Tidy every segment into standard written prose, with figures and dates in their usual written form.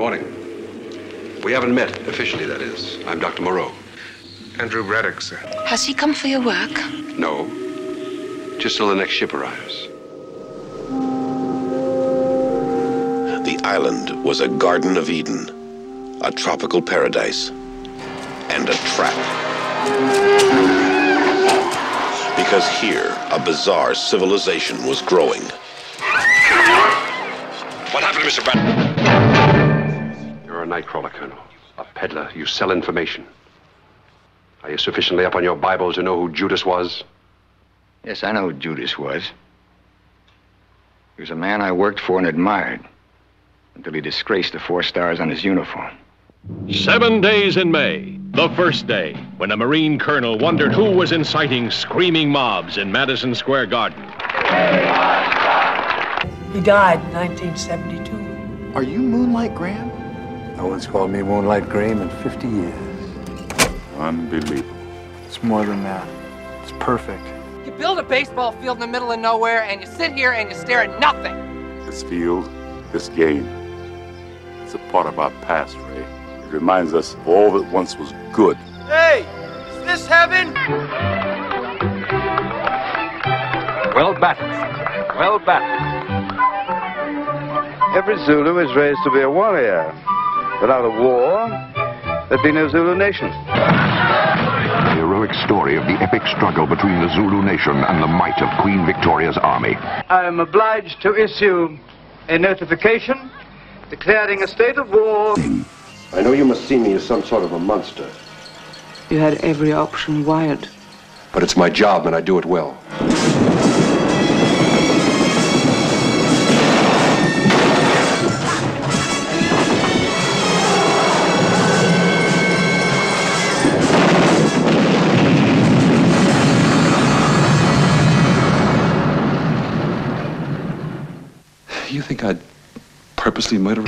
morning. We haven't met, officially, that is. I'm Dr. Moreau. Andrew Braddock, sir. Has he come for your work? No. Just till the next ship arrives. The island was a Garden of Eden, a tropical paradise, and a trap. Because here, a bizarre civilization was growing. What happened to Mr. Braddock? You're a nightcrawler, Colonel. A peddler. You sell information. Are you sufficiently up on your Bible to know who Judas was? Yes, I know who Judas was. He was a man I worked for and admired until he disgraced the 4 stars on his uniform. 7 days in May, the first day, when a Marine colonel wondered who was inciting screaming mobs in Madison Square Garden. He died in 1972. Are you Moonlight Graham? No one's called me Moonlight Graham in 50 years. Unbelievable. It's more than that. It's perfect. You build a baseball field in the middle of nowhere, and you sit here and you stare at nothing. This field, this game, it's a part of our past, Ray. It reminds us of all that once was good. Hey, is this heaven? Well battled. Well battled. Every Zulu is raised to be a warrior. Without a war, there'd be no Zulu nation. The heroic story of the epic struggle between the Zulu nation and the might of Queen Victoria's army. I am obliged to issue a notification declaring a state of war. I know you must see me as some sort of a monster. You had every option wired. But it's my job, and I do it well. You think I'd purposely murder her?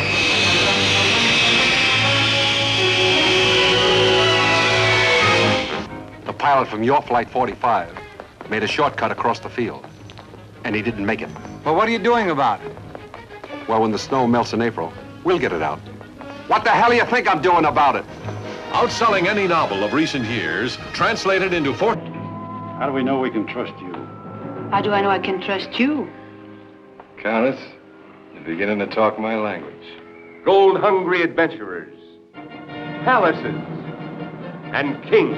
The pilot from your Flight 45 made a shortcut across the field, and he didn't make it. Well, what are you doing about it? Well, when the snow melts in April, we'll get it out. What the hell do you think I'm doing about it? Outselling any novel of recent years, translated into 4... How do we know we can trust you? How do I know I can trust you? Countess, you're beginning to talk my language. Gold-hungry adventurers, palaces, and kings.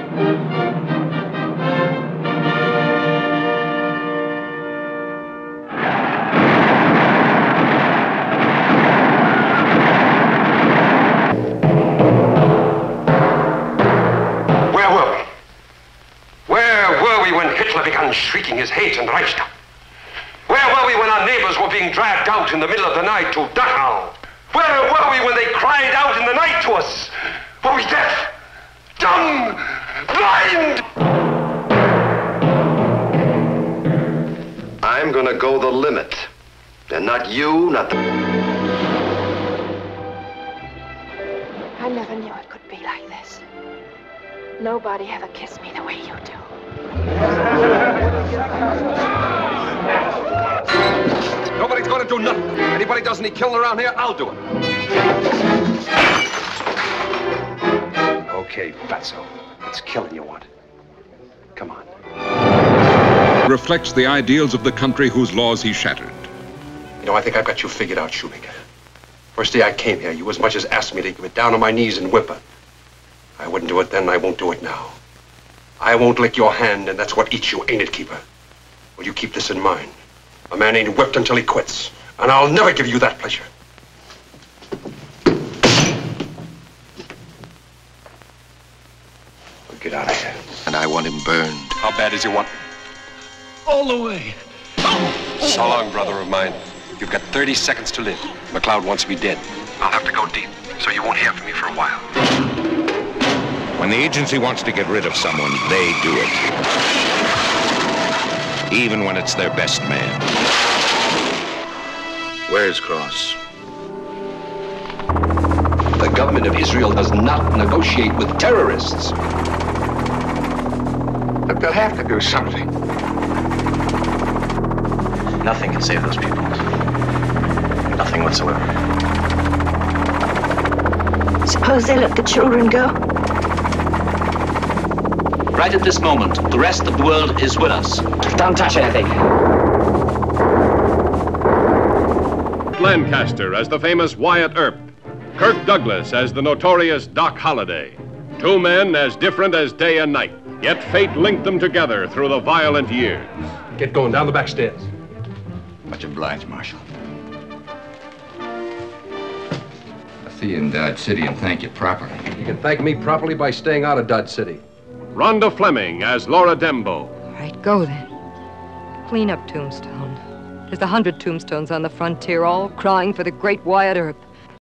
Where were we? Where were we when Hitler began shrieking his hate in Reichstag? Where were we when our neighbors were being dragged out in the middle of the night to Dachau? Where were we when they cried out in the night to us? Were we deaf? Dumb? Blind? I'm gonna go the limit. And not you, not the... I never knew it could be like this. Nobody ever kissed me the way you do. Nobody's gonna do nothing. Anybody does any killing around here, I'll do it. Okay, fatso. It's killing you want. Come on. Reflects the ideals of the country whose laws he shattered. You know, I think I've got you figured out, Shoemaker. First day I came here, you as much as asked me to get down on my knees and whimper. I wouldn't do it then, I won't do it now. I won't lick your hand, and that's what eats you, ain't it, Keeper? Well, you keep this in mind. A man ain't whipped until he quits, and I'll never give you that pleasure. Well, get out of here. And I want him burned. How bad does you want me? All the way. So long, brother of mine. You've got 30 seconds to live. McLeod wants me dead. I'll have to go deep, so you won't hear from me for a while. When the agency wants to get rid of someone, they do it. Even when it's their best man. Where's Cross? The government of Israel does not negotiate with terrorists. But they'll have to do something. Nothing can save those people. Nothing whatsoever. suppose they let the children go? Right at this moment, the rest of the world is with us. Don't touch anything. Lancaster as the famous Wyatt Earp. Kirk Douglas as the notorious Doc Holliday. Two men as different as day and night, yet fate linked them together through the violent years. Get going, down the back stairs. Much obliged, Marshal. I'll see you in Dodge City and thank you properly. You can thank me properly by staying out of Dodge City. Rhonda Fleming as Laura Dembo. All right, go then. Clean up Tombstone. There's 100 tombstones on the frontier, all crying for the great Wyatt Earp.